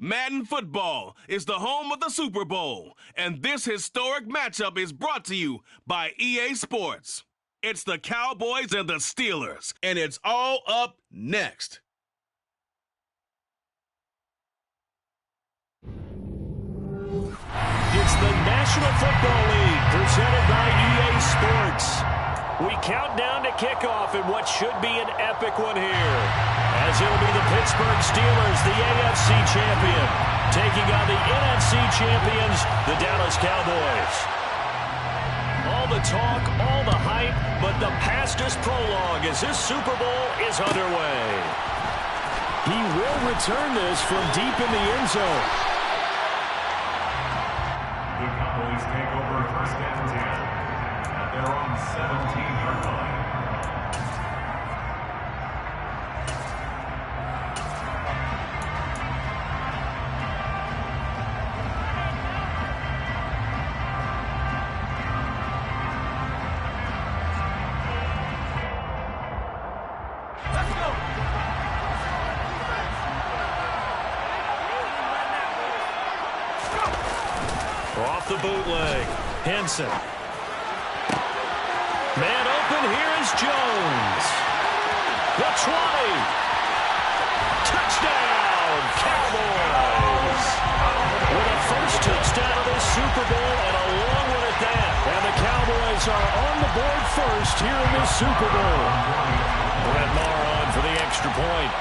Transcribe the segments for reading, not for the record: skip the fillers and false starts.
Madden Football is the home of the Super Bowl, and this historic matchup is brought to you by EA Sports. It's the Cowboys and the Steelers, and it's all up next. It's the National Football League presented by EA Sports. We count down to kickoff in what should be an epic one here, as it'll be the Pittsburgh Steelers, the AFC champion, taking on the NFC champions, the Dallas Cowboys. All the talk, all the hype, but the past is prologue as this Super Bowl is underway. He will return this from deep in the end zone. The Cowboys take over first and 10 at their own 17-yard line. Off the bootleg, Henson. Man open, here is Jones. The 20. Touchdown, Cowboys. With a first touchdown of this Super Bowl and a long one at that. And the Cowboys are on the board first here in this Super Bowl. Brett Maher on for the extra point.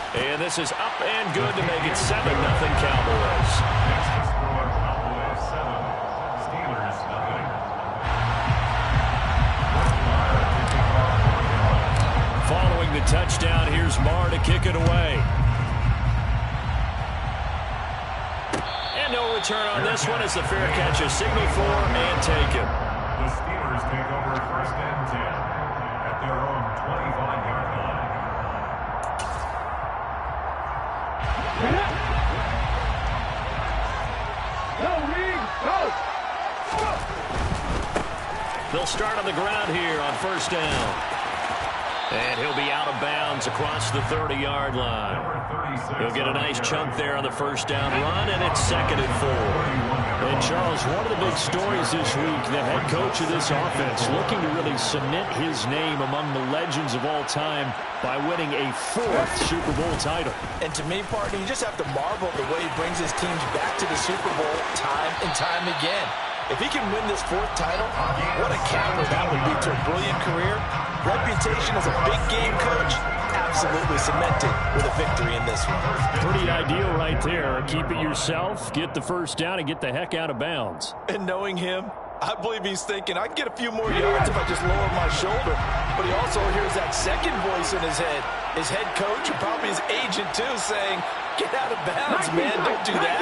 And this is up and good to make it 7-0 Cowboys. Next score, Cowboys 7, Steelers nothing. Following the touchdown, here's Maher to kick it away. And no return on this one as the fair catch is signaled for and taken. The Steelers take over first and 10 at their own 25-yard line. They'll start on the ground here on first down. And he'll be out of bounds across the 30-yard line. He'll get a nice chunk there on the first down run, and it's 2nd and 4. And Charles, one of the big stories this week, the head coach of this offense looking to really cement his name among the legends of all time by winning a 4th Super Bowl title. And to me, partner, you just have to marvel at the way he brings his teams back to the Super Bowl time and time again. If he can win this 4th title, what a capper that would be to a brilliant career. Reputation as a big-game coach, absolutely cemented with a victory in this one. Pretty ideal right there. Keep it yourself, get the first down, and get the heck out of bounds. And knowing him, I believe he's thinking, I can get a few more yards if I just lower my shoulder. But he also hears that second voice in his head. His head coach, or probably his agent too, saying, get out of bounds, man, don't do that.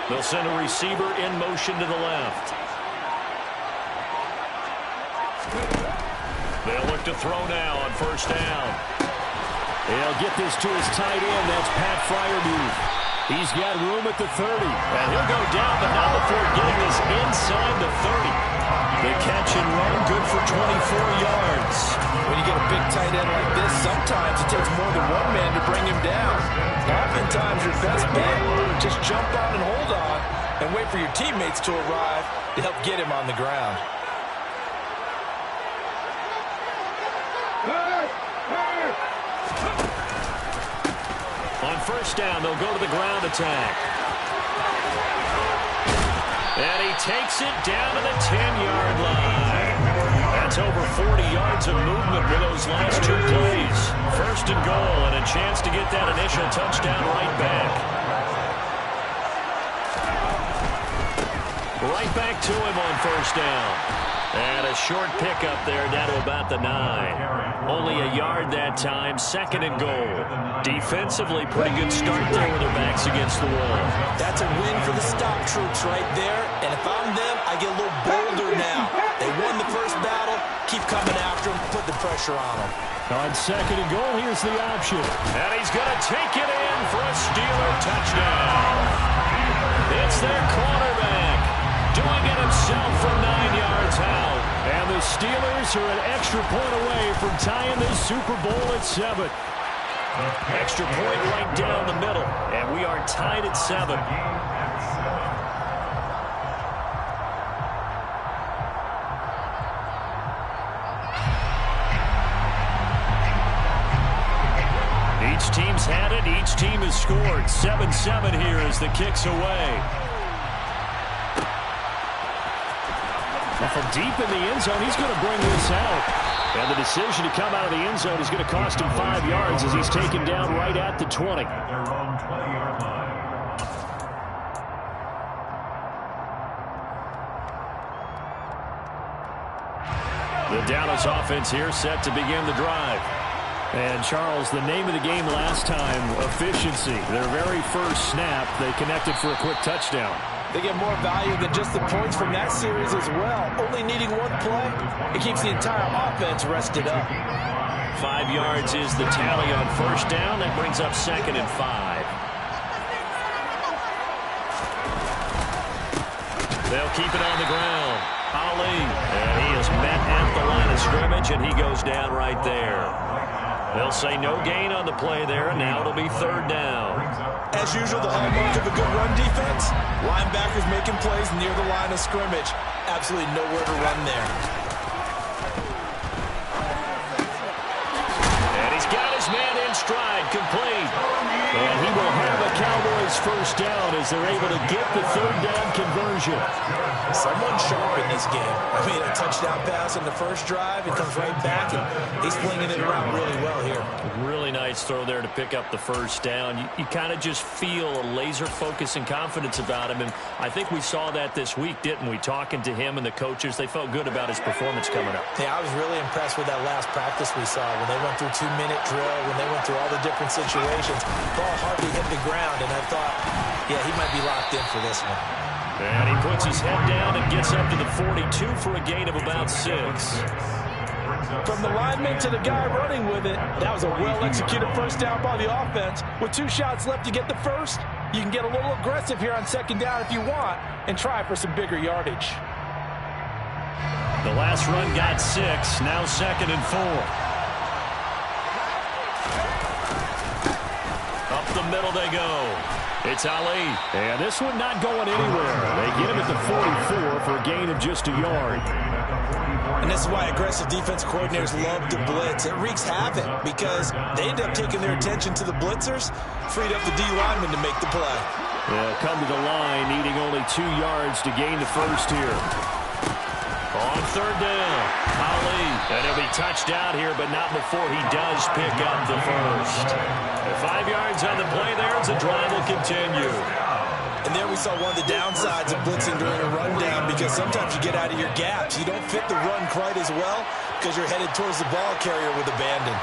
They'll send a receiver in motion to the left. They'll look to throw now on first down. He'll get this to his tight end. That's Pat Fryermuth. He's got room at the 30. And he'll go down, but not before getting this inside the 30. The catch and run, good for 24 yards. When you get a big tight end like this, sometimes it takes more than one man to bring him down. Oftentimes, your best bet, just jump on and hold on and wait for your teammates to arrive to help get him on the ground. On first down, they'll go to the ground attack. And he takes it down to the 10-yard line. That's over 40 yards of movement with those last 2 plays. First and goal, and a chance to get that initial touchdown right back. Right back to him on first down. And a short pickup there down to about the 9. Only a yard that time, 2nd and goal. Defensively, pretty good start there with their backs against the wall. That's a win for the stop troops right there. And if I'm them, I get a little bolder now. They won the first battle. Keep coming after them. Put the pressure on them. On 2nd and goal, here's the option. And he's going to take it in for a Steeler touchdown. It's their quarterback doing it himself from 9 yards out. And the Steelers are an extra point away from tying this Super Bowl at 7. Extra point right down the middle, and we are tied at 7. Each team's had it. Each team has scored. 7-7 here as the kick's away. From deep in the end zone, he's going to bring this out. And the decision to come out of the end zone is going to cost him 5 yards as he's taken down right at the 20. At their own 20-yard line. The Dallas offense here set to begin the drive. And, Charles, the name of the game last time, efficiency. Their very first snap, they connected for a quick touchdown. They get more value than just the points from that series as well. Only needing one play, it keeps the entire offense rested up. 5 yards is the tally on first down. That brings up 2nd and 5. They'll keep it on the ground. Ali, and he is met at the line of scrimmage, and he goes down right there. They'll say no gain on the play there, and now it'll be 3rd down. As usual, the hallmark of a good run defense, linebackers making plays near the line of scrimmage. Absolutely nowhere to run there. And he's got his man in stride, complete. And he will have a Cowboys first down as they're able to get the 3rd down conversion. Someone sharp in this game. I mean, a touchdown pass in the first drive, it comes right back, and he's flinging it around really well here. Really nice throw there to pick up the first down. You kind of just feel a laser focus and confidence about him, and I think we saw that this week, didn't we? Talking to him and the coaches, they felt good about his performance coming up. Yeah, I was really impressed with that last practice we saw when they went through 2-minute drill, when they went through all the different situations. Ball hardly hit the ground, and I thought, yeah, he might be locked in for this one. And he puts his head down and gets up to the 42 for a gain of about 6. From the lineman to the guy running with it, that was a well-executed first down by the offense. With 2 shots left to get the first, you can get a little aggressive here on 2nd down if you want and try for some bigger yardage. The last run got 6, now 2nd and 4. Up the middle they go. It's Ali. And this one not going anywhere. They get him at the 44 for a gain of just a yard. And this is why aggressive defense coordinators love to blitz. It wreaks havoc because they end up taking their attention to the blitzers, freed up the D lineman to make the play. They'll come to the line, needing only 2 yards to gain the first here. On 3rd down, Ali. And he'll be touched out here, but not before he does pick up the first. 5 yards on the play there as the drive will continue. And there we saw one of the downsides of blitzing during a rundown because sometimes you get out of your gaps. You don't fit the run quite as well because you're headed towards the ball carrier with abandon.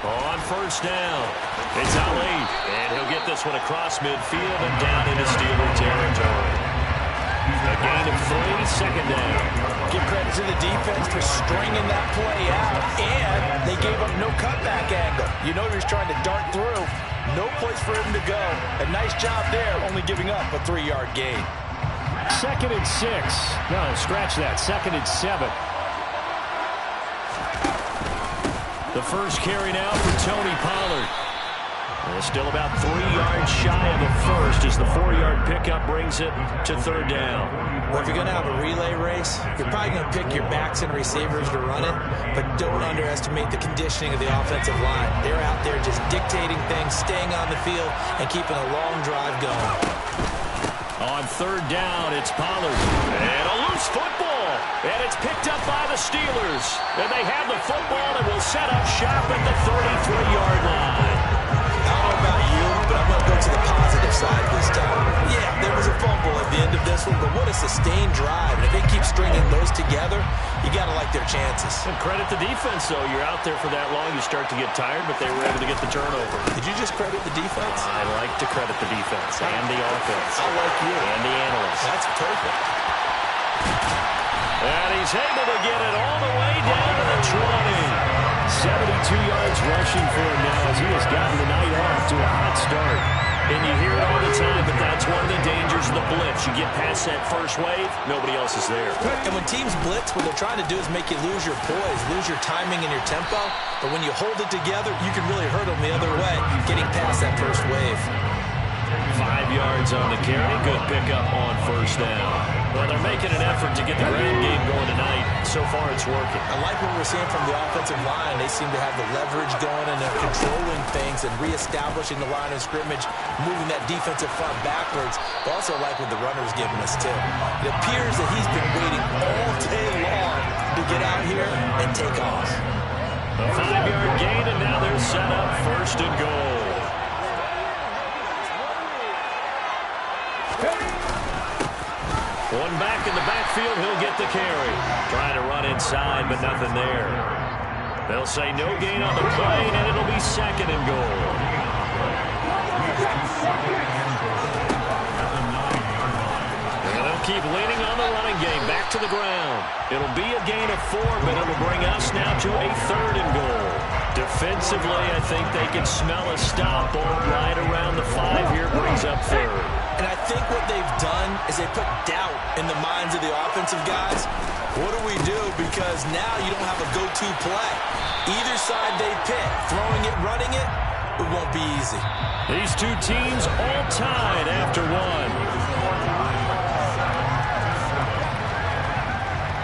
On first down, it's Ali. And he'll get this one across midfield and down into Steeler territory. A gain of 3, 2nd down. Give credit to the defense for stringing that play out, and they gave up no cutback angle. You know he was trying to dart through. No place for him to go. A nice job there, only giving up a 3-yard gain. 2nd and 6. No, scratch that. 2nd and 7. The first carry now for Tony Pollard. They're still about 3 yards shy of a first as the 4-yard pickup brings it to 3rd down. Well, if you're going to have a relay race, you're probably going to pick your backs and receivers to run it, but don't underestimate the conditioning of the offensive line. They're out there just dictating things, staying on the field, and keeping a long drive going. On 3rd down, it's Pollard. And a loose football. And it's picked up by the Steelers. And they have the football and will set up shop at the 33-yard line. I don't know about you, but I'm going to go to the positive side this time. Yeah, there was a fumble at the end of this one, but what a sustained drive. And if they keep stringing those together, you got to like their chances. And credit the defense, though. You're out there for that long, you start to get tired, but they were able to get the turnover. Did you just credit the defense? I like to credit the defense and the offense. I like you. And the analysts. That's perfect. And he's able to get it all the way down to the 20. 72 yards rushing for him now as he has gotten the night off to a hot start. And you hear it all the time, but that's one of the dangers of the blitz. You get past that first wave, nobody else is there. And when teams blitz, what they're trying to do is make you lose your poise, lose your timing and your tempo. But when you hold it together, you can really hurt them the other way, getting past that first wave. 5 yards on the carry. Good pickup on first down. Well, they're making an effort to get the ground game going tonight. So far, it's working. I like what we're seeing from the offensive line. They seem to have the leverage going, and they're controlling things and reestablishing the line of scrimmage, moving that defensive front backwards. But also like what the runner's giving us, too. It appears that he's been waiting all day long to get out here and take off. A 5-yard gain, and now they're set up first and goal. One back in the backfield, he'll get the carry. Trying to run inside, but nothing there. They'll say no gain on the play, and it'll be second and goal. And they'll keep leaning on the running game. Back to the ground. It'll be a gain of 4, but it'll bring us now to a third and goal. Defensively, I think they can smell a stop ball right around the 5 here. Brings up third. And I think what they've done is they put doubt in the minds of the offensive guys. What do we do? Because now you don't have a go-to play. Either side they pick, throwing it, running it, it won't be easy. These two teams all tied after one.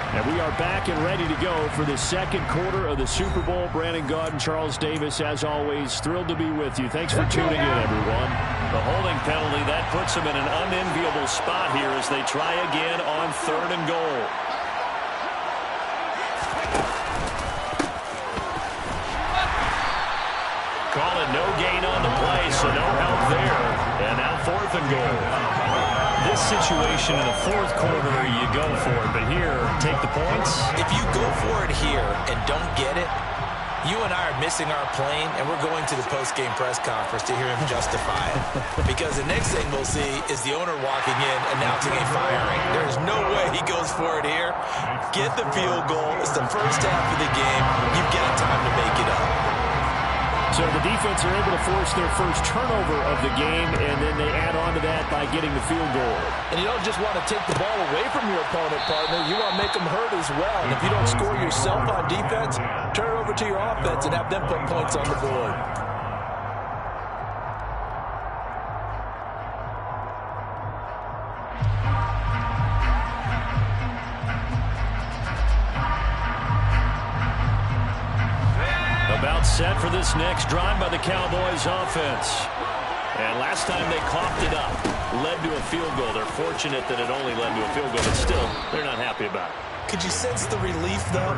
And we are back and ready to go for the second quarter of the Super Bowl. Brandon Gaudin, Charles Davis, as always, thrilled to be with you. Thanks for tuning in, everyone. The holding penalty, that puts them in an unenviable spot here as they try again on third and goal. Call it no gain on the play, so no help there. And now fourth and goal. This situation in the fourth quarter, you go for it. But here, take the points. If you go for it here and don't get it, you and I are missing our plane, and we're going to the post-game press conference to hear him justify it. Because the next thing we'll see is the owner walking in, announcing a firing. There's no way he goes for it here. Get the field goal. It's the first half of the game. You've got time to make it up. So the defense are able to force their first turnover of the game, and then they add on to that by getting the field goal. And you don't just want to take the ball away from your opponent, partner. You want to make them hurt as well. And if you don't score yourself on defense, turn it over to your offense and have them put points on the board. About set for this next drive by the Cowboys offense. And last time they coughed it up, led to a field goal. They're fortunate that it only led to a field goal, but still, they're not happy about it. Could you sense the relief, though,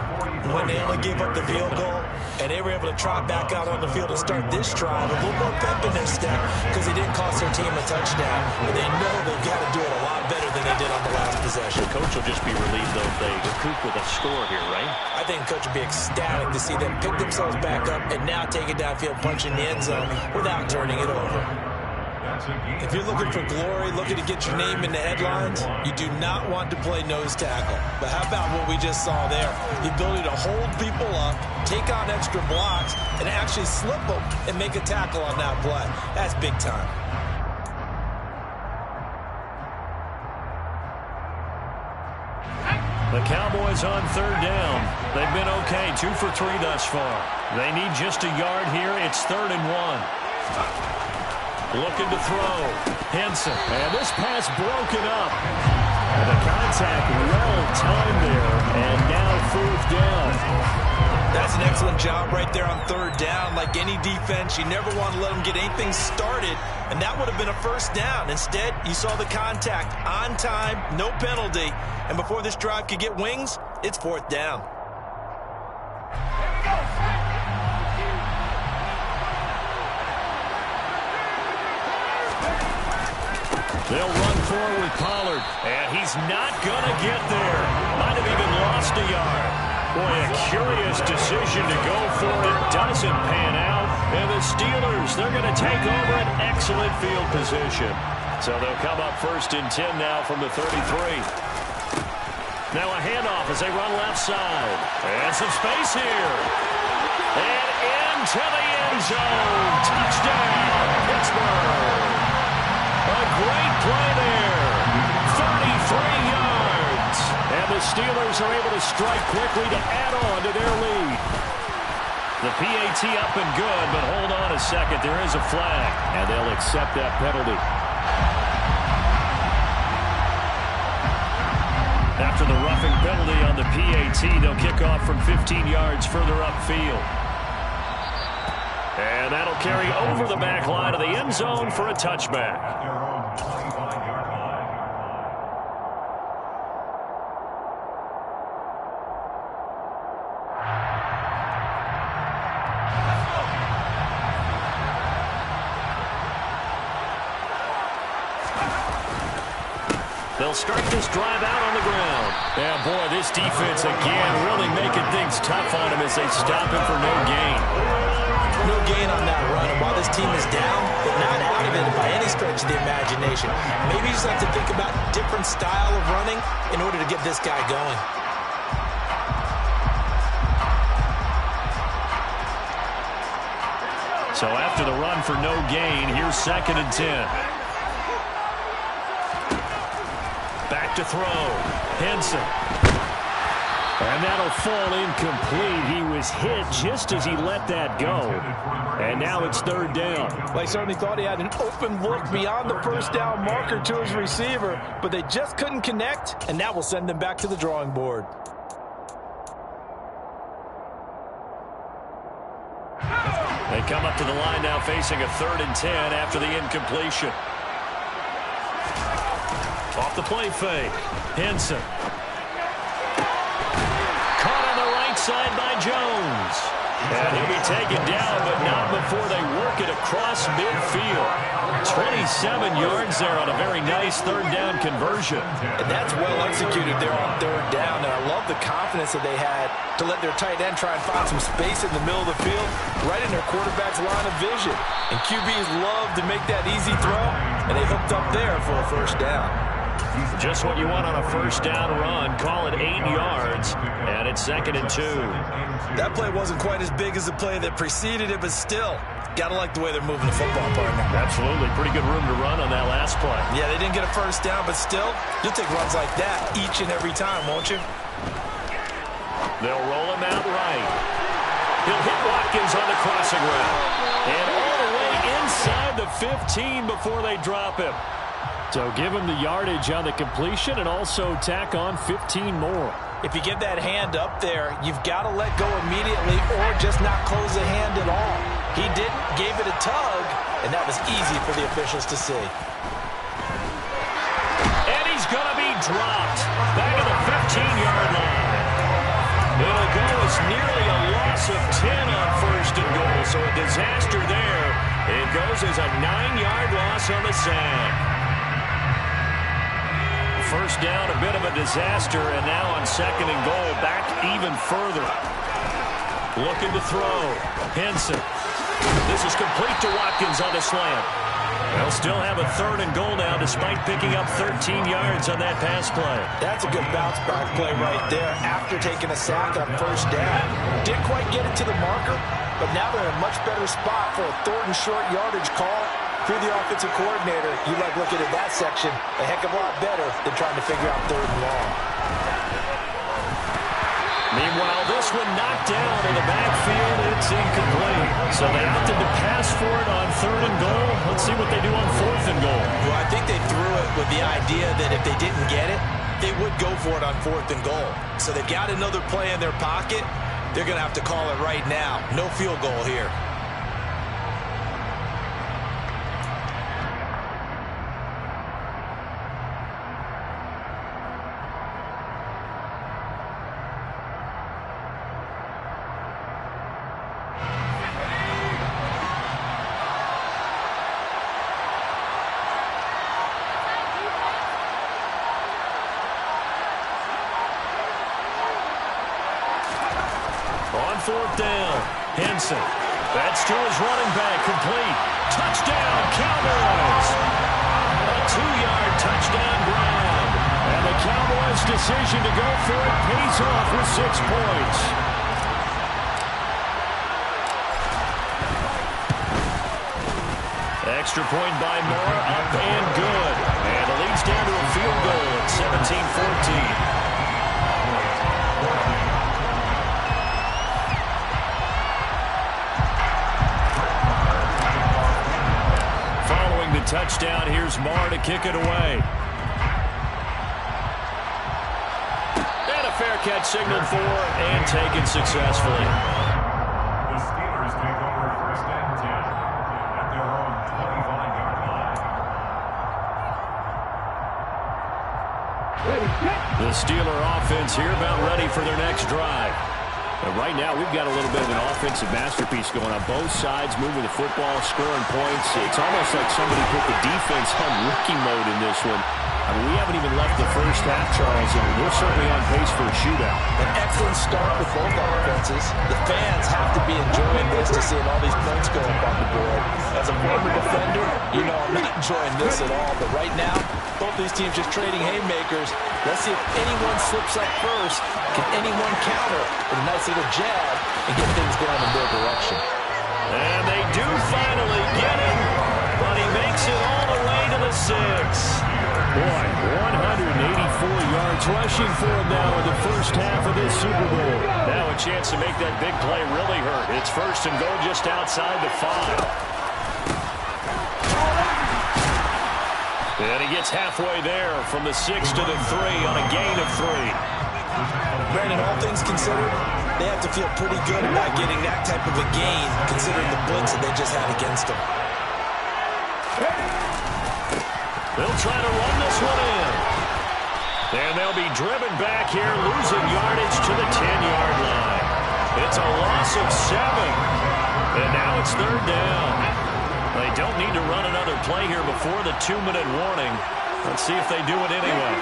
when they only gave up the field goal and they were able to trot back out on the field and start this drive a little more pep in their step because it didn't cost their team a touchdown, and they know they've got to do it a lot better than they did on the last possession. The coach will just be relieved, though, if they recoup with a score here, right? I think the coach will be ecstatic to see them pick themselves back up and now take it downfield, punch in the end zone without turning it over. If you're looking for glory, looking to get your name in the headlines, you do not want to play nose tackle. But how about what we just saw there? The ability to hold people up, take on extra blocks, and actually slip them and make a tackle on that play. That's big time. The Cowboys on third down. They've been okay, 2 for 3 thus far. They need just a yard here. It's 3rd and 1. Looking to throw. Henson. And this pass broken up. And the contact well timed there. And now 4th down. That's an excellent job right there on third down. Like any defense, you never want to let them get anything started. And that would have been a first down. Instead, you saw the contact on time, no penalty. And before this drive could get wings, it's 4th down. They'll run forward with Pollard. And he's not going to get there. Might have even lost a yard. Boy, a curious decision to go for it. Doesn't pan out. And the Steelers, they're going to take over an excellent field position. So they'll come up 1st and 10 now from the 33. Now a handoff as they run left side. And some space here. And into the end zone. Touchdown, Pittsburgh. A great play there. 33 yards. And the Steelers are able to strike quickly to add on to their lead. The PAT up and good, but hold on a second. There is a flag, and they'll accept that penalty. After the roughing penalty on the PAT, they'll kick off from 15 yards further upfield. And that'll carry over the back line of the end zone for a touchback. Their own 25-yard line. They'll start this drive out on the ground. Yeah, boy, this defense again really making things tough on him as they stop him for no gain. No gain on that run. And while this team is down, they're not out of it by any stretch of the imagination. Maybe you just have to think about a different style of running in order to get this guy going. So after the run for no gain, here's 2nd and 10. Back to throw. Henson. And that'll fall incomplete. He was hit just as he let that go. And now it's 3rd down. They certainly thought he had an open look beyond the first down marker to his receiver, but they just couldn't connect, and that will send them back to the drawing board. They come up to the line now facing a 3rd and 10 after the incompletion. Off the play fake. Henson. Caught on the right side by Jones. And he'll be taken down, but not before they work it across midfield. 27 yards there on a very nice 3rd down conversion. And that's well executed there on 3rd down. And I love the confidence that they had to let their tight end try and find some space in the middle of the field, right in their quarterback's line of vision. And QBs love to make that easy throw, and they hooked up there for a 1st down. Just what you want on a 1st down run. Call it 8 yards, and it's 2nd and 2. That play wasn't quite as big as the play that preceded it, but still, gotta like the way they're moving the football, partner. Absolutely. Pretty good room to run on that last play. Yeah, they didn't get a 1st down, but still, you'll take runs like that each and every time, won't you? They'll roll him out right. He'll hit Watkins on the crossing route. And all the way inside the 15 before they drop him. So give him the yardage on the completion and also tack on 15 more. If you get that hand up there, you've got to let go immediately or just not close the hand at all. He didn't, gave it a tug, and that was easy for the officials to see. And he's going to be dropped back at the 15-yard line. It'll go as nearly a loss of 10 on 1st and goal, so a disaster there. It goes as a 9-yard loss on the sack. 1st down, a bit of a disaster, and now on 2nd and goal, back even further. Looking to throw. Henson. This is complete to Watkins on the slant. They'll still have a 3rd and goal now despite picking up 13 yards on that pass play. That's a good bounce back play right there after taking a sack on 1st down. Didn't quite get it to the marker, but now they're in a much better spot for a 3rd and short yardage call. Through the offensive coordinator, you like looking at that section a heck of a lot better than trying to figure out 3rd and long. Meanwhile, this one knocked down in the backfield. It's incomplete. So they opted to pass for it on 3rd and goal. Let's see what they do on 4th and goal. Well, I think they threw it with the idea that if they didn't get it, they would go for it on 4th and goal. So they've got another play in their pocket. They're going to have to call it right now. No field goal here. On 4th down, Henson. That's to his running back, complete. Touchdown, Cowboys. A 2-yard touchdown grab. And the Cowboys' decision to go for it pays off with 6 points. Extra point by Moore, up and good. And it leads down to a field goal at 17-14. Following the touchdown, here's Moore to kick it away. And a fair catch signaled for and taken successfully. The Steelers take over first and 10 at their own 25-yard line. The Steeler offense here about ready for their next drive. And right now, we've got a little bit of an offensive masterpiece going on both sides, moving the football, scoring points. It's almost like somebody put the defense on rookie mode in this one. I mean, we haven't even left the first half, Charles, and we're certainly on pace for a shootout. An excellent start with both offenses. The fans have to be enjoying this to seeing all these points go up on the board. As a former defender, you know I'm not enjoying this at all. But right now, both these teams just trading haymakers. Let's see if anyone slips up first. Can anyone counter with a nice little jab and get things going in their direction? And they do finally get him, but he makes it all the way to the 6. Boy, 184 yards rushing for him now in the first half of this Super Bowl. Now a chance to make that big play really hurt. It's first and goal just outside the 5. And he gets halfway there from the 6 to the 3 on a gain of 3. Brandon, all things considered, they have to feel pretty good about getting that type of a gain, considering the blitz that they just had against them. They'll try to run this one in. And they'll be driven back here, losing yardage to the 10-yard line. It's a loss of 7. And now it's third down. They don't need to run another play here before the 2-minute warning. Let's see if they do it anyway.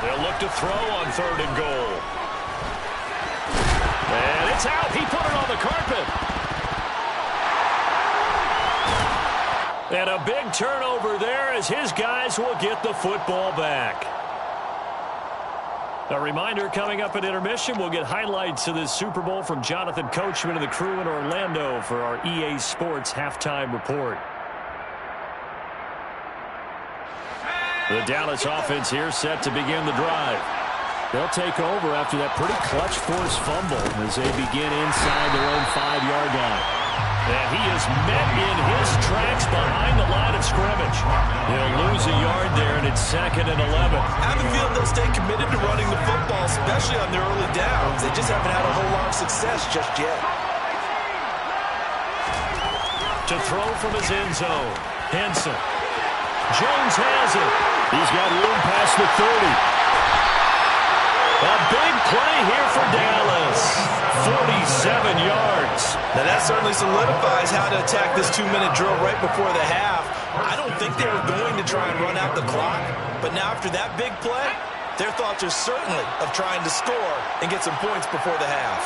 They'll look to throw on third and goal. And it's out. He put it on the carpet. And a big turnover there as his guys will get the football back. A reminder, coming up at intermission, we'll get highlights of this Super Bowl from Jonathan Coachman and the crew in Orlando for our EA Sports halftime report. The Dallas offense here set to begin the drive. They'll take over after that pretty clutch forced fumble as they begin inside their own 5-yard line. And he is met in his tracks behind the line of scrimmage. He'll lose a yard there, and it's 2nd and 11. I have a feeling they'll stay committed to running the football, especially on their early downs. They just haven't had a whole lot of success just yet. To throw from his end zone, Henson. Jones has it. He's got room past the 30. A big play here for Dallas. 47 yards. Now that certainly solidifies how to attack this 2-minute drill right before the half. I don't think they were going to try and run out the clock, but now after that big play, their thoughts are certainly of trying to score and get some points before the half.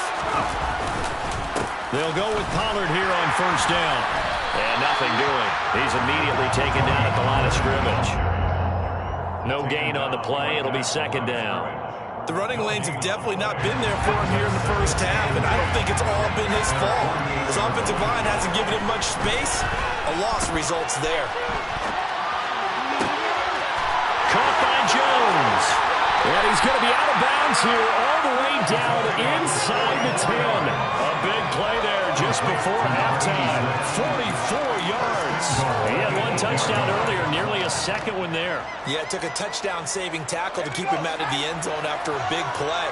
They'll go with Pollard here on first down. And nothing doing. He's immediately taken down at the line of scrimmage. No gain on the play. It'll be 2nd down. The running lanes have definitely not been there for him here in the first half, and I don't think it's all been his fault. His offensive line hasn't given him much space. A loss results there. Caught by Jones. And he's going to be out of bounds here all the way down inside the 10. A big play there just before halftime. 44 yards. He had one touchdown earlier, nearly a second one there. Yeah, it took a touchdown-saving tackle to keep him out of the end zone after a big play.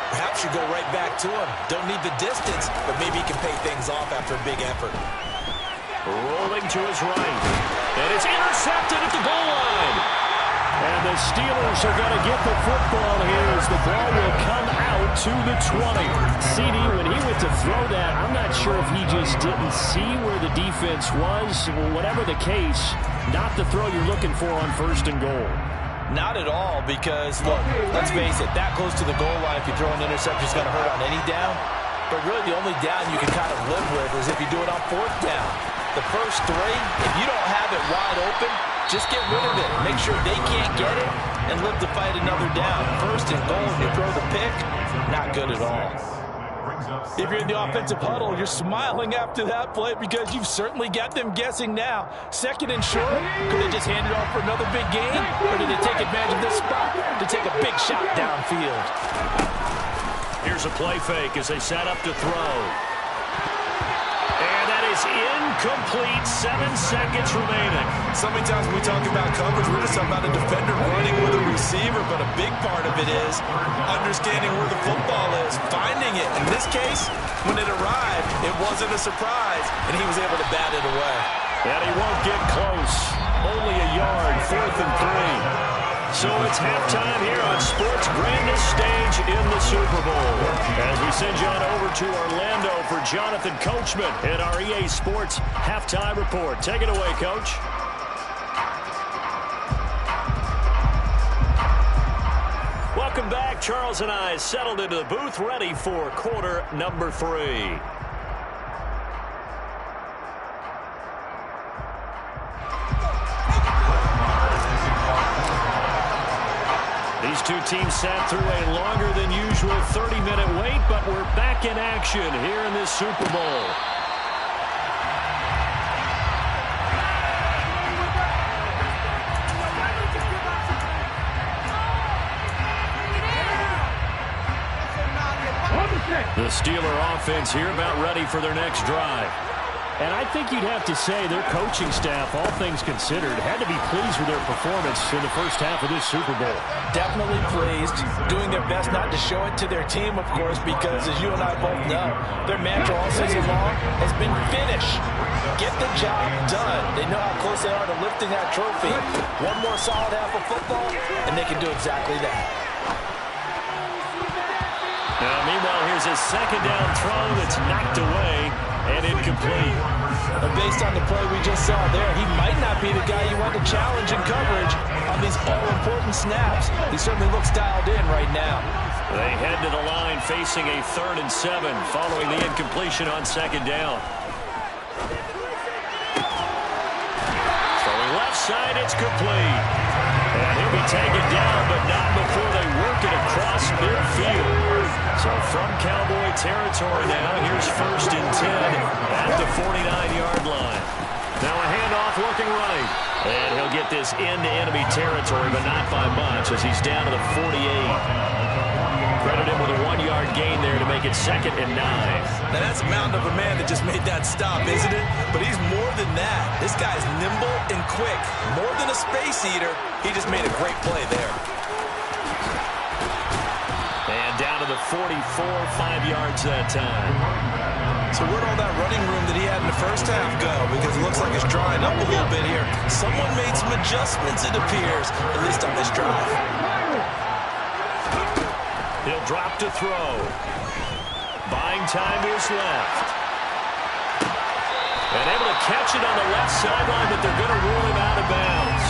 Perhaps you go right back to him. Don't need the distance, but maybe he can pay things off after a big effort. Rolling to his right. And it's intercepted at the goal line. And the Steelers are going to get the football here as the ball will come out to the 20. CD, when he went to throw that, I'm not sure if he just didn't see where the defense was. Whatever the case, not the throw you're looking for on first and goal. Not at all, because, look, let's face it, that close to the goal line, if you throw an interception, it's going to hurt on any down. But really, the only down you can kind of live with is if you do it on 4th down. The first 3, if you don't have it wide open, just get rid of it. Make sure they can't get it and live to fight another down. First and goal, and you throw the pick, not good at all. If you're in the offensive huddle, you're smiling after that play because you've certainly got them guessing now. Second and short, could they just hand it off for another big gain? Or did they take advantage of this spot to take a big shot downfield? Here's a play fake as they set up to throw. And that is incomplete. 7 seconds remaining. So many times when we talk about coverage, we're just talking about a defender running with a receiver, but a big part of it is understanding where the football is, finding it. In this case, when it arrived, it wasn't a surprise, and he was able to bat it away. And he won't get close. Only a yard, 4th and 3. So it's halftime here on sports' grandest stage in the Super Bowl. As we send you on over to Orlando for Jonathan Coachman and our EA Sports Halftime Report. Take it away, Coach. Welcome back. Charles and I settled into the booth, ready for quarter number 3. These two teams sat through a longer than usual 30-minute wait, but we're back in action here in this Super Bowl. The Steeler offense here about ready for their next drive. And I think you'd have to say their coaching staff, all things considered, had to be pleased with their performance in the first half of this Super Bowl. Definitely pleased, doing their best not to show it to their team, of course, because as you and I both know, their mantra all season long has been finish. Get the job done. They know how close they are to lifting that trophy. One more solid half of football, and they can do exactly that. Now, meanwhile, here's a second down throw that's knocked away and incomplete. And based on the play we just saw there, he might not be the guy you want to challenge in coverage on these all-important snaps. He certainly looks dialed in right now. They head to the line facing a 3rd and 7 following the incompletion on second down. Throwing left side, it's complete. And he'll be taken down, but not before they work it across midfield. So from Cowboy territory now, here's 1st and 10 at the 49-yard line. Now a handoff looking right. And he'll get this into enemy territory, but not by much as he's down to the 48. Credit him with a 1-yard gain there to make it 2nd and 9. Now that's a mountain of a man that just made that stop, isn't it? But he's more than that. This guy's nimble and quick. More than a space eater, he just made a great play there. And down to the 44, 5 yards that time. So where'd all that running room that he had in the first half go? Because it looks like it's drying up a little bit here. Someone made some adjustments, it appears, at least on this drive. He'll drop to throw. Buying time to his left. And able to catch it on the left sideline, but they're going to rule him out of bounds.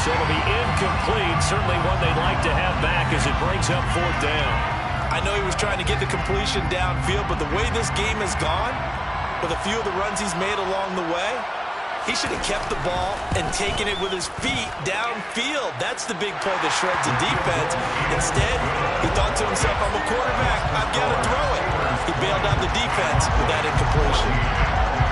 So it'll be incomplete, certainly one they'd like to have back as it brings up 4th down. I know he was trying to get the completion downfield, but the way this game has gone, with a few of the runs he's made along the way, he should have kept the ball and taken it with his feet downfield. That's the big play that shreds the defense. Instead, he thought to himself, I'm a quarterback, I've got to throw it. He bailed out the defense with that incompletion.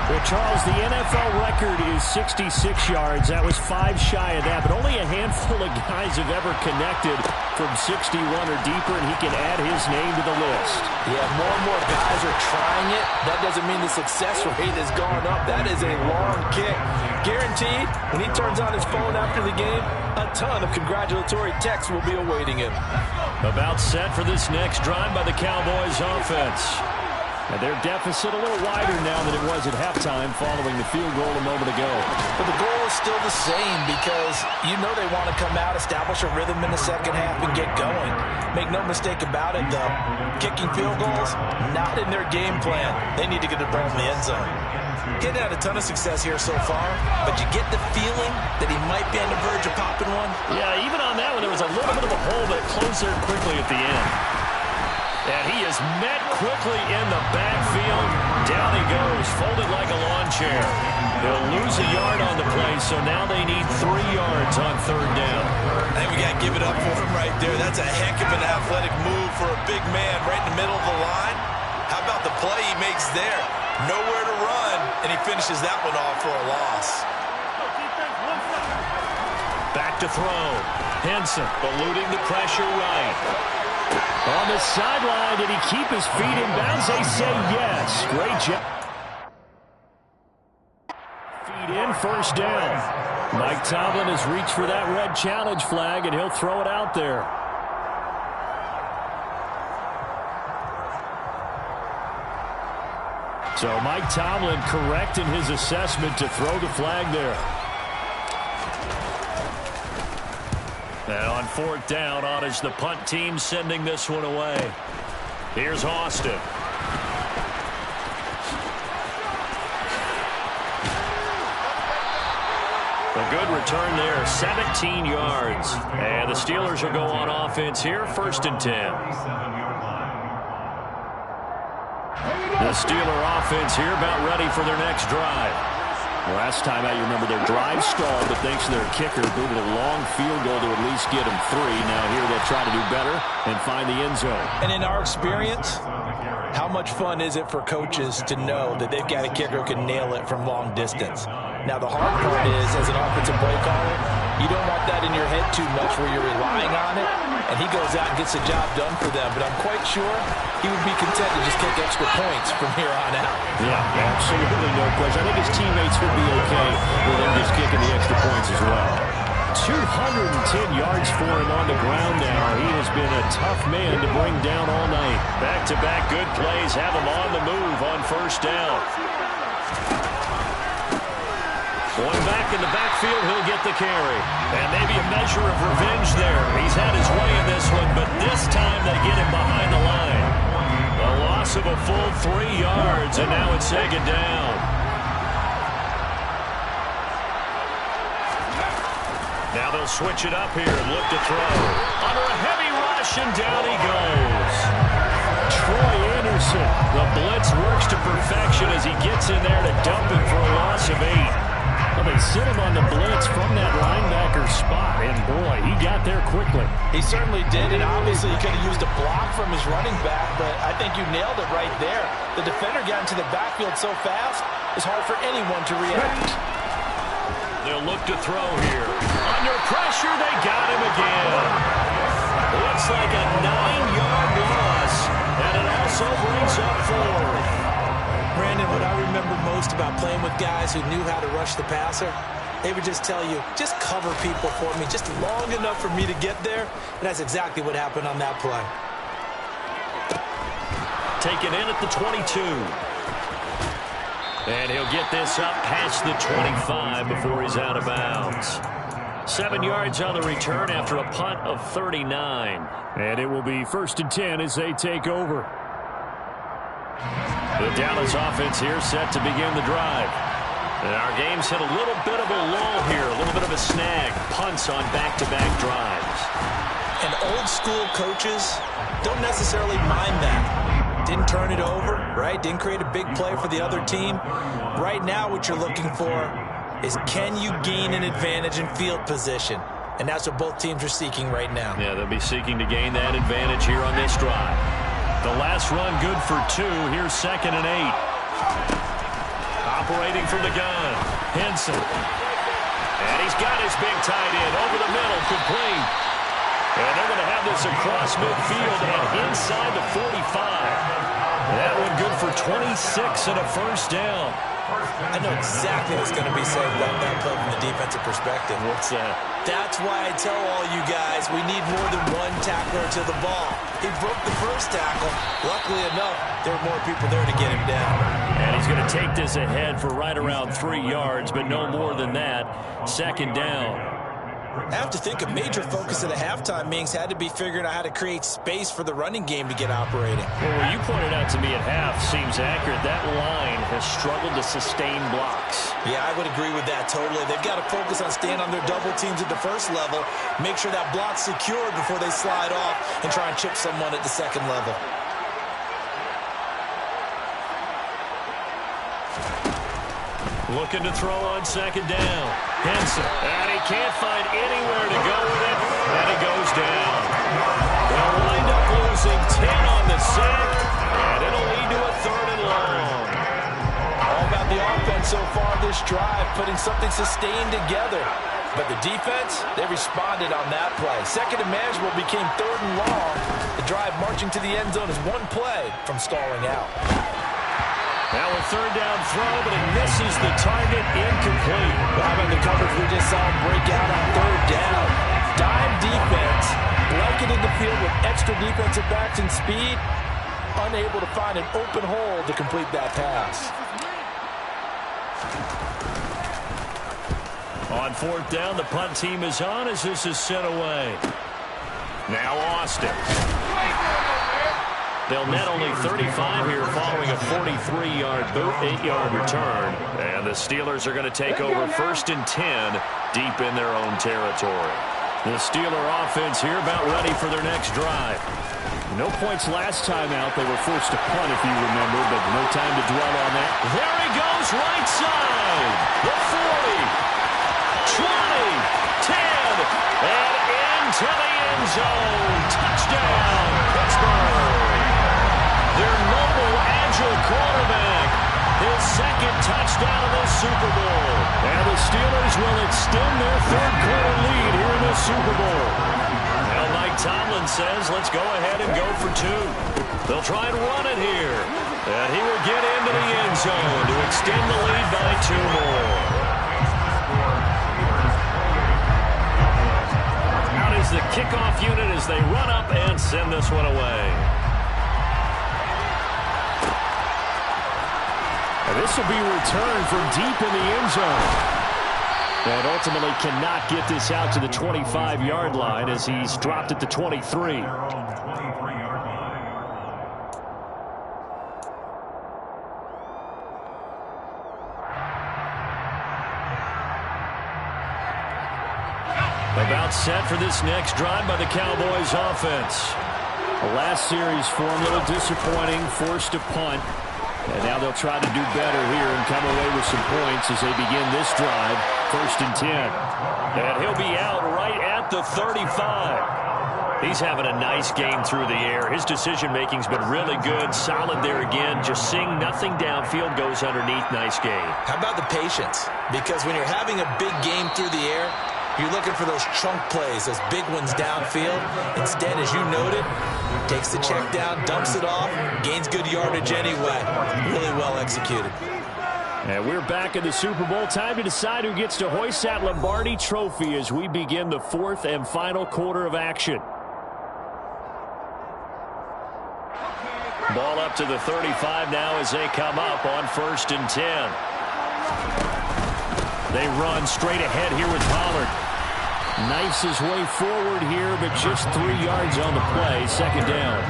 Well, Charles, the NFL record is 66 yards. That was 5 shy of that, but only a handful of guys have ever connected from 61 or deeper, and he can add his name to the list. Yeah, more and more guys are trying it. That doesn't mean the success rate has gone up. That is a long kick. Guaranteed, when he turns on his phone after the game, a ton of congratulatory texts will be awaiting him. About set for this next drive by the Cowboys offense. And their deficit a little wider now than it was at halftime following the field goal a moment ago. But the goal is still the same because you know they want to come out, establish a rhythm in the second half, and get going. Make no mistake about it, though. Kicking field goals, not in their game plan. They need to get the ball in the end zone. Getting had a ton of success here so far, but you get the feeling that he might be on the verge of popping one. Yeah, even on that one, there was a little bit of a hole, but it closed there quickly at the end. And he is met quickly in the backfield. Down he goes, folded like a lawn chair. He'll lose a yard on the play, so now they need 3 yards on 3rd down. I think we got to give it up for him right there. That's a heck of an athletic move for a big man right in the middle of the line. How the play he makes there. Nowhere to run, and he finishes that one off for a loss. Back to throw. Henson eluding the pressure right. On the sideline, did he keep his feet in bounds? They say yes. Great job. Feet in, first down. Mike Tomlin has reached for that red challenge flag, and he'll throw it out there. So Mike Tomlin correct in his assessment to throw the flag there. And on fourth down, on is the punt team sending this one away. Here's Austin. A good return there, 17 yards. And the Steelers will go on offense here, 1st and 10. The Steeler offense here about ready for their next drive. Last time out, you remember their drive stalled, but thanks to their kicker, booted a long field goal to at least get them 3. Now here they'll try to do better and find the end zone. And in our experience, how much fun is it for coaches to know that they've got a kicker who can nail it from long distance? Now the hard part is, as an offensive play caller, you don't want that in your head too much where you're relying on it, and he goes out and gets the job done for them. But I'm quite sure he would be content to just kick extra points from here on out. Yeah, absolutely, no question. I think his teammates would be okay with him just kicking the extra points as well. 210 yards for him on the ground now. He has been a tough man to bring down all night. Back-to-back good plays have him on the move on first down. Going back in the backfield, he'll get the carry. And maybe a measure of revenge there. He's had his way in this one, but this time they get him behind the line. A loss of a full 3 yards, and now it's second down. Now they'll switch it up here and look to throw. Under a heavy rush, and down he goes. Troy Anderson, the blitz works to perfection as he gets in there to dump him for a loss of 8. Well, they sit him on the blitz from that linebacker spot, and boy, he got there quickly. He certainly did, and obviously he could have used a block from his running back, but I think you nailed it right there. The defender got into the backfield so fast, it's hard for anyone to react. They'll look to throw here. Under pressure, they got him again. Looks like a 9-yard loss, and it also brings up 4. Brandon, what I remember most about playing with guys who knew how to rush the passer, they would just tell you, just cover people for me, just long enough for me to get there. And that's exactly what happened on that play. Taken in at the 22. And he'll get this up past the 25 before he's out of bounds. 7 yards on the return after a punt of 39. And it will be 1st and 10 as they take over. The Dallas offense here set to begin the drive. And our game's hit a little bit of a lull here, a little bit of a snag. Punts on back-to-back drives. And old-school coaches don't necessarily mind that. Didn't turn it over, right? Didn't create a big play for the other team. Right now what you're looking for is, can you gain an advantage in field position? And that's what both teams are seeking right now. Yeah, they'll be seeking to gain that advantage here on this drive. The last run good for 2. Here's 2nd and 8. Operating from the gun. Henson. And he's got his big tight end over the middle, complete. And they're going to have this across midfield and inside the 45. That one good for 26 and a first down. I know exactly what's going to be said about that play from the defensive perspective. What's that? That's why I tell all you guys we need more than one tackler to the ball. He broke the first tackle. Luckily enough, there were more people there to get him down. And he's going to take this ahead for right around 3 yards, but no more than that. 2nd down. I have to think a major focus of the halftime meetings had to be figuring out how to create space for the running game to get operating. Well, what you pointed out to me at half seems accurate. That line has struggled to sustain blocks. Yeah, I would agree with that totally. They've got to focus on staying on their double teams at the first level, make sure that block's secured before they slide off and try and chip someone at the second level. Looking to throw on 2nd down. Henson. And he can't find anywhere to go with it. And it goes down. They'll wind up losing 10 on the sack. And it'll lead to a 3rd so far this drive, putting something sustained together. But the defense, they responded on that play. Second and manageable became third and long. The drive marching to the end zone is one play from stalling out. Now a third down throw, but it misses the target, incomplete. Well, how about the coverage we just saw him break out on third down? Dime defense, blanketed the field with extra defensive backs and speed, unable to find an open hole to complete that pass. On fourth down, the punt team is on as this is sent away. Now Austin. They'll net only 35 here following a 43-yard boot, 8-yard return. And the Steelers are going to take over 1st and 10 deep in their own territory. The Steeler offense here about ready for their next drive. No points last time out. They were forced to punt, if you remember, but no time to dwell on that. There he goes, right side. The 40, 20, 10, and into the end zone. Touchdown, Pittsburgh. Their mobile, agile quarterback. His second touchdown of the Super Bowl. And the Steelers will extend their third-quarter lead here in the Super Bowl. Now Mike Tomlin says, let's go ahead and go for 2. They'll try and run it here. And he will get into the end zone to extend the lead by 2 more. Out is the kickoff unit as they run up and send this one away. And this will be returned from deep in the end zone. And ultimately cannot get this out to the 25-yard line as he's dropped at the 23. About set for this next drive by the Cowboys offense. The last series for him, a little disappointing, forced to punt. And now they'll try to do better here and come away with some points as they begin this drive, 1st and 10. And he'll be out right at the 35. He's having a nice game through the air. His decision-making's been really good, solid there again. Just seeing nothing downfield goes underneath. Nice game. How about the patience? Because when you're having a big game through the air, you're looking for those chunk plays, those big ones downfield. Instead, as you noted, takes the check down, dumps it off, gains good yardage anyway. Really well executed. And we're back in the Super Bowl. Time to decide who gets to hoist that Lombardi trophy as we begin the 4th and final quarter of action. Ball up to the 35 now as they come up on 1st and 10. They run straight ahead here with Pollard. Knifes his way forward here, but just 3 yards on the play. 2nd down.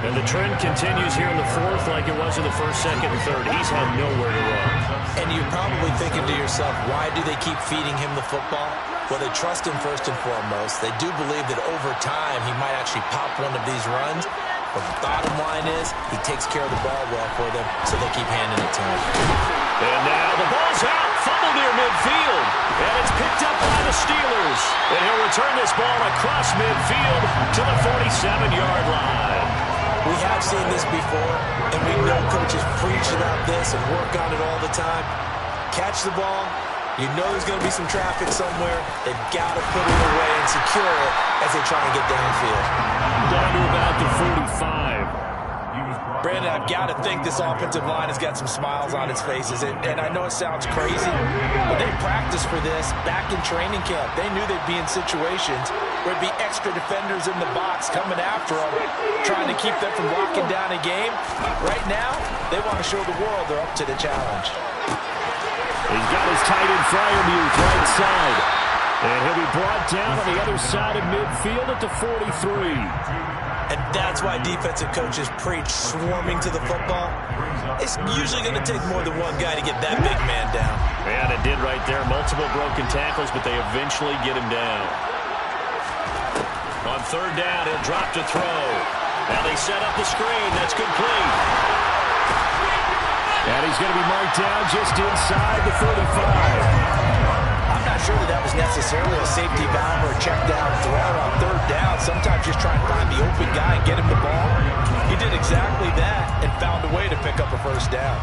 And the trend continues here in the 4th like it was in the 1st, 2nd, and 3rd. He's had nowhere to run. And you're probably thinking to yourself, why do they keep feeding him the football? Well, they trust him first and foremost. They do believe that over time he might actually pop one of these runs. But the bottom line is he takes care of the ball well for them, so they keep handing it to him. And now the ball's out. Fumble near midfield. And it's picked up by the Steelers. And he'll return this ball across midfield to the 47-yard line. We have seen this before, and we know coaches preach about this and work on it all the time. Catch the ball. You know there's going to be some traffic somewhere. They've got to put it away and secure it as they try and get downfield. Down to about the 45. Brandon, I've got to think this offensive line has got some smiles on its faces. And I know it sounds crazy, but they practiced for this back in training camp. They knew they'd be in situations where there'd be extra defenders in the box coming after them, trying to keep them from locking down a game. Right now, they want to show the world they're up to the challenge. He's got his tight end Freiermuth right side. And he'll be brought down on the other side of midfield at the 43. And that's why defensive coaches preach swarming to the football. It's usually going to take more than one guy to get that big man down. And it did right there. Multiple broken tackles, but they eventually get him down. On 3rd down, he'll drop to throw. Now they set up the screen. That's complete. And he's going to be marked down just inside the 35. I'm not sure that was necessarily a safety valve or a check down throw on 3rd down. Sometimes just try and find the open guy and get him the ball. He did exactly that and found a way to pick up a 1st down.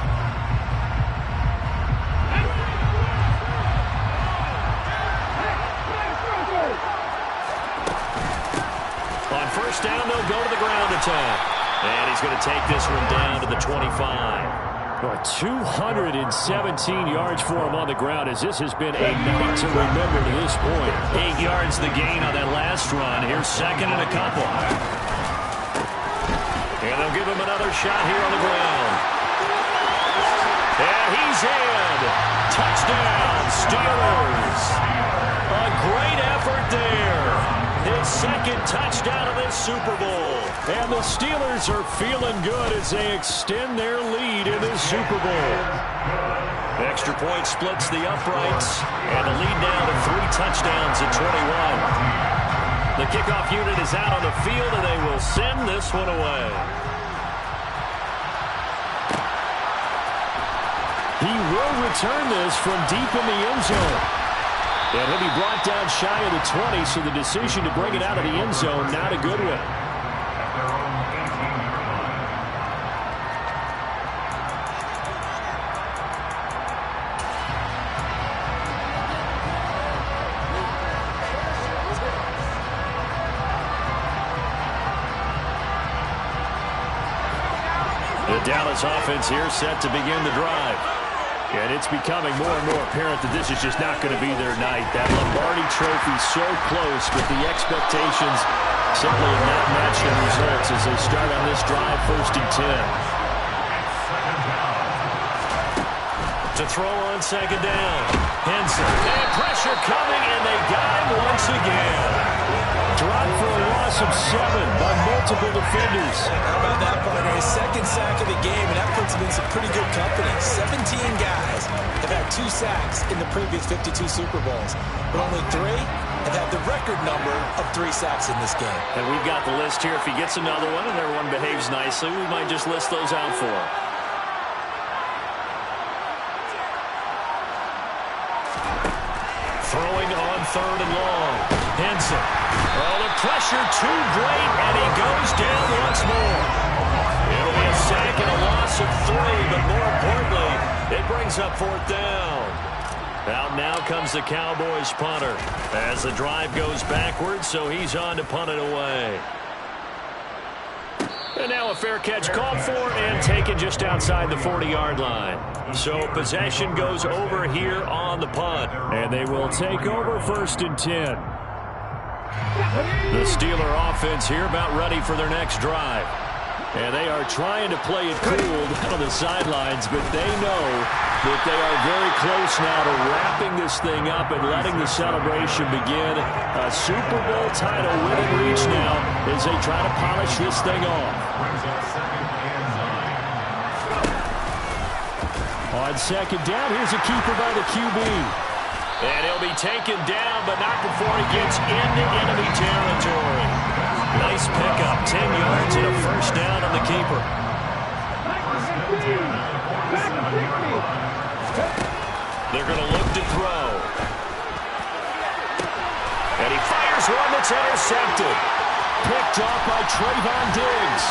they'll go to the ground attack. And he's going to take this one down to the 25. 217 yards for him on the ground, as this has been a night to remember to this point. 8 yards the gain on that last run. Here's second and a couple. And they'll give him another shot here on the ground. And he's in. Touchdown, Steelers. A great effort there. His second touchdown of this Super Bowl. And the Steelers are feeling good as they extend their lead in this Super Bowl. Extra point splits the uprights. And the lead now to 3 touchdowns at 21. The kickoff unit is out on the field, and they will send this one away. He will return this from deep in the end zone. And he'll be brought down shy of the 20, so the decision to bring it out of the end zone, not a good one. The Dallas offense here set to begin the drive. And it's becoming more and more apparent that this is just not going to be their night. That Lombardi trophy so close, but the expectations simply have not matched the results as they start on this drive, 1st and 10. To throw on 2nd down. Henson. And pressure coming, and they got him once again. Dropped for a loss of 7 by multiple defenders. How about that, partner? His 2nd sack of the game, and that puts him in some pretty good company. 17 guys have had 2 sacks in the previous 52 Super Bowls, but only 3 have had the record number of 3 sacks in this game. And we've got the list here. If he gets another one and everyone behaves nicely, we might just list those out for him. Throwing on 3rd and long. Henson. Oh, the pressure too great, and he goes down once more. It'll be a sack and a loss of 3, but more importantly, it brings up 4th down. Out now comes the Cowboys punter as the drive goes backwards, so he's on to punt it away. And now a fair catch called for and taken just outside the 40-yard line. So possession goes over here on the punt. And they will take over 1st and 10. The Steeler offense here about ready for their next drive. And they are trying to play it cool down on the sidelines, but they know that they are very close now to wrapping this thing up and letting the celebration begin. A Super Bowl title within reach now as they try to polish this thing off. On 2nd down, here's a keeper by the QB. And he'll be taken down, but not before he gets into enemy territory. Nice pickup, 10 yards and a 1st down on the keeper. They're going to look to throw. And he fires one that's intercepted. Picked off by Trayvon Diggs.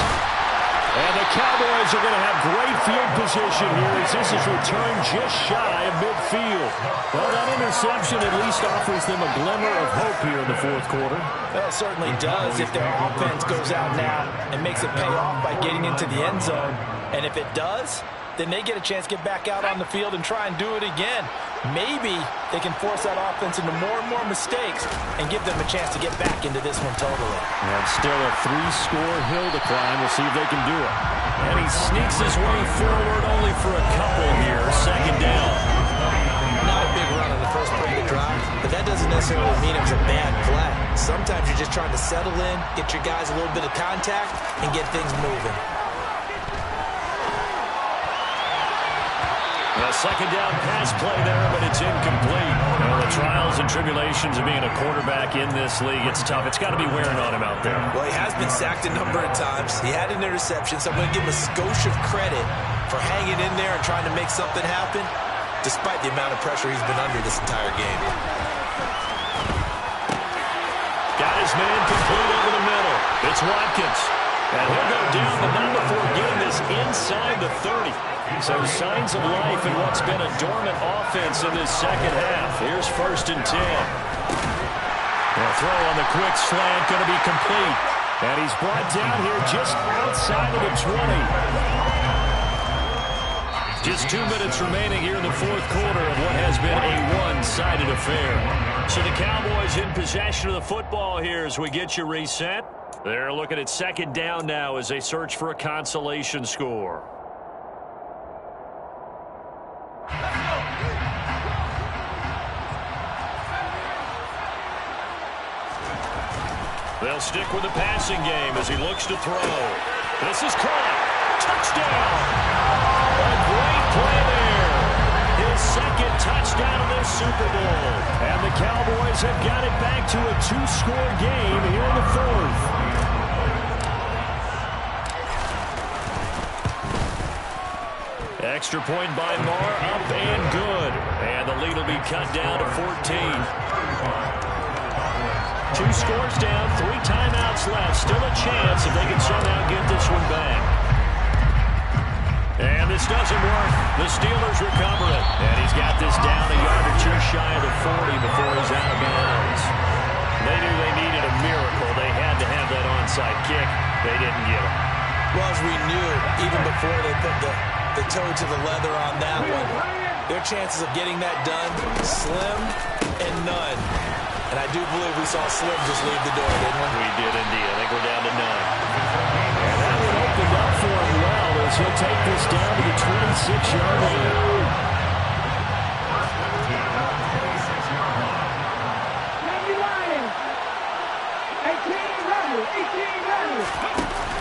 And the Cowboys are going to have great field position here as this is returned just shy of midfield. Well, that interception at least offers them a glimmer of hope here in the 4th quarter. Well, it certainly does if their offense goes out now and makes it pay off by getting into the end zone. And if it does, then they get a chance to get back out on the field and try and do it again. Maybe they can force that offense into more and more mistakes and give them a chance to get back into this one totally. And still a 3-score hill to climb. We'll see if they can do it. And he sneaks his way forward only for a couple here. 2nd down. Not a big run on the first play of the drive, but that doesn't necessarily mean it was a bad play. Sometimes you're just trying to settle in, get your guys a little bit of contact, and get things moving. A 2nd down pass play there, but it's incomplete. Well, the trials and tribulations of being a quarterback in this league, it's tough. It's got to be wearing on him out there. Well, he has been sacked a number of times. He had an interception, so I'm going to give him a skosh of credit for hanging in there and trying to make something happen, despite the amount of pressure he's been under this entire game. Got his man complete over the middle. It's Watkins. And he'll go down, but not before getting this inside the 30. So signs of life in what's been a dormant offense in this 2nd half. Here's 1st and 10. A throw on the quick slant, going to be complete. And he's brought down here just outside of the 20. Just 2 minutes remaining here in the fourth quarter of what has been a one-sided affair. So the Cowboys in possession of the football here as we get you reset. They're looking at second down now as they search for a consolation score. They'll stick with the passing game as he looks to throw. This is caught. Touchdown. A great play there. His second touchdown of this Super Bowl. And the Cowboys have got it back to a 2-score game here in the fourth. Extra point by Marr, up and good. And the lead will be cut down to 14. 2 scores down, 3 timeouts left. Still a chance if they can somehow get this one back. And this doesn't work. The Steelers recover it. And he's got this down a yard or 2 shy of the 40 before he's out of bounds. They knew they needed a miracle. They had to have that onside kick. They didn't get it. Well, as we knew, even before they put the toe to the leather on that one, their chances of getting that done, slim and none. And I do believe we saw Slim just leave the door, didn't we? We did indeed. I think we're down to none. And that one opened up for him well as he'll take this down to the 26-yard line.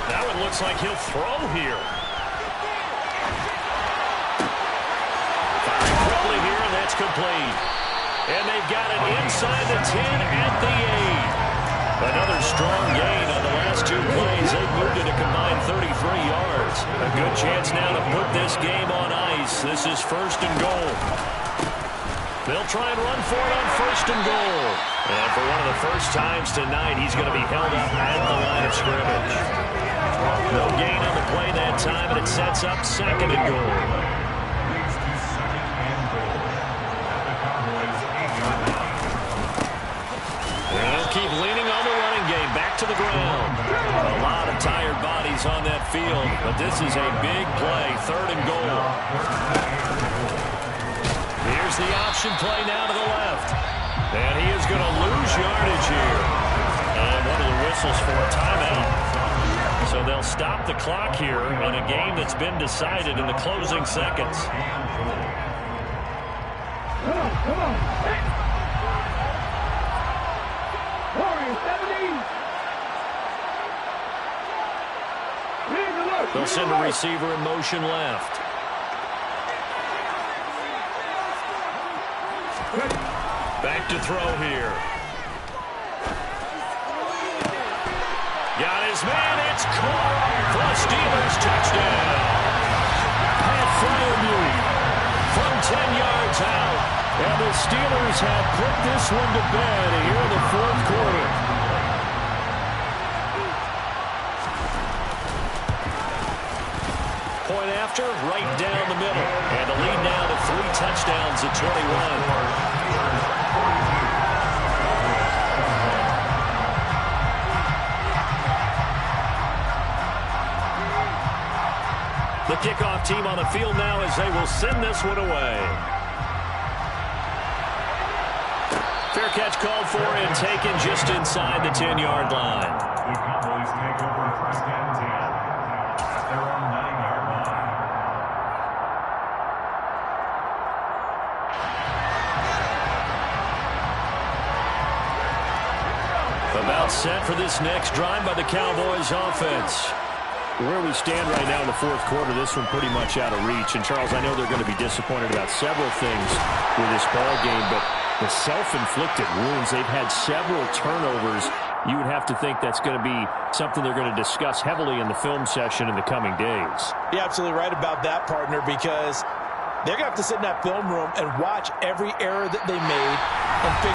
That one looks like he'll throw here. Firing quickly here, and that's complete. And they've got it inside the 10 at the 8. Another strong gain on the last 2 plays. They've moved it a combined 33 yards. A good chance now to put this game on ice. This is first and goal. They'll try and run for it on first and goal. And for one of the first times tonight, he's going to be held up at the line of scrimmage. No gain on the play that time, and it sets up second and goal. Keep leaning on the running game. Back to the ground. A lot of tired bodies on that field, but this is a big play. Third and goal. Here's the option play now to the left. And he is going to lose yardage here. And one of the whistles for a timeout. So they'll stop the clock here in a game that's been decided in the closing seconds. Come on. They'll send a receiver in motion left. Back to throw here. Got his man. It's caught for a Steelers touchdown. Pat Fryermuth from 10 yards out. And the Steelers have put this one to bed here in the fourth quarter. Point after, right down the middle. And the lead now to 3 touchdowns at 21. The kickoff team on the field now as they will send this one away. Fair catch called for and taken just inside the 10-yard line. The Cowboys take over first and 10 at their own 9-yard line. About set for this next drive by the Cowboys offense. Where we stand right now in the fourth quarter, this one pretty much out of reach. And, Charles, I know they're going to be disappointed about several things with this ball game, but the self-inflicted wounds, they've had several turnovers. You would have to think that's going to be something they're going to discuss heavily in the film session in the coming days. You're absolutely right about that, partner, because they're going to have to sit in that film room and watch every error that they made and figure